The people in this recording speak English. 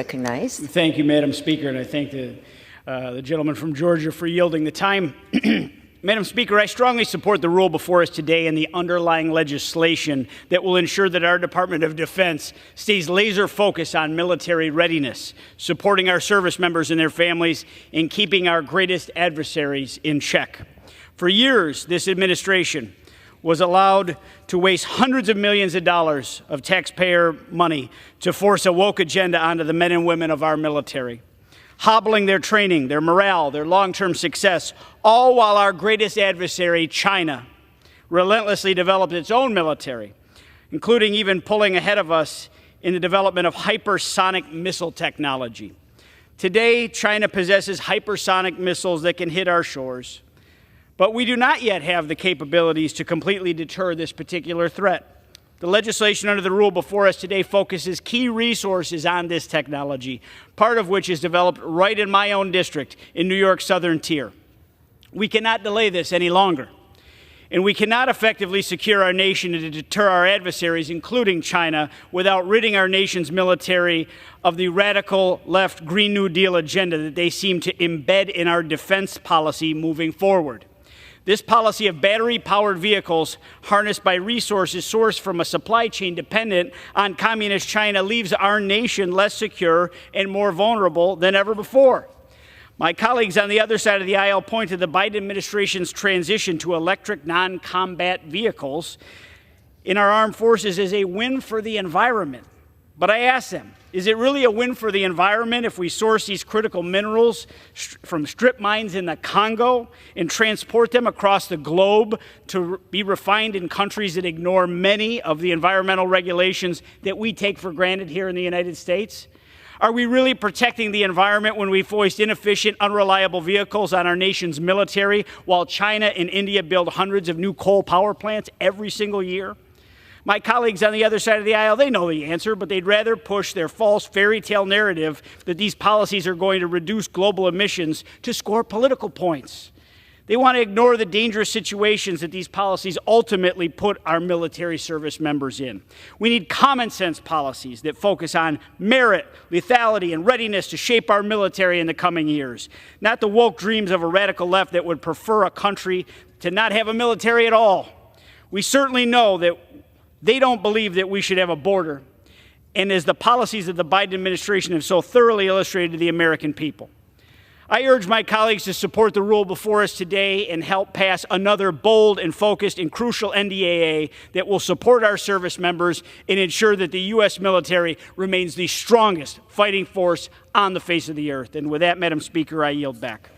Recognized. Thank you, Madam Speaker, and I thank the gentleman from Georgia for yielding the time. Madam Speaker, I strongly support the rule before us today and the underlying legislation that will ensure that our Department of Defense stays laser focused on military readiness, supporting our service members and their families, and keeping our greatest adversaries in check. For years, this administration was allowed to waste hundreds of millions of dollars of taxpayer money to force a woke agenda onto the men and women of our military, hobbling their training, their morale, their long-term success, all while our greatest adversary, China, relentlessly developed its own military, including even pulling ahead of us in the development of hypersonic missile technology. Today, China possesses hypersonic missiles that can hit our shores, but we do not yet have the capabilities to completely deter this particular threat. The legislation under the rule before us today focuses key resources on this technology, part of which is developed right in my own district in New York's Southern Tier. We cannot delay this any longer, and we cannot effectively secure our nation and to deter our adversaries, including China, without ridding our nation's military of the radical left Green New Deal agenda that they seem to embed in our defense policy moving forward. This policy of battery-powered vehicles harnessed by resources sourced from a supply chain dependent on communist China leaves our nation less secure and more vulnerable than ever before. My colleagues on the other side of the aisle point to the Biden administration's transition to electric non-combat vehicles in our armed forces as a win for the environment. But I ask them, is it really a win for the environment if we source these critical minerals from strip mines in the Congo and transport them across the globe to be refined in countries that ignore many of the environmental regulations that we take for granted here in the United States? Are we really protecting the environment when we foist inefficient, unreliable vehicles on our nation's military while China and India build hundreds of new coal power plants every single year? My colleagues on the other side of the aisle, they know the answer, but they'd rather push their false fairy tale narrative that these policies are going to reduce global emissions to score political points. They want to ignore the dangerous situations that these policies ultimately put our military service members in. We need common sense policies that focus on merit, lethality, and readiness to shape our military in the coming years, not the woke dreams of a radical left that would prefer a country to not have a military at all. We certainly know that they don't believe that we should have a border, and as the policies of the Biden administration have so thoroughly illustrated to the American people. I urge my colleagues to support the rule before us today and help pass another bold and focused and crucial NDAA that will support our service members and ensure that the U.S. military remains the strongest fighting force on the face of the earth. And with that, Madam Speaker, I yield back.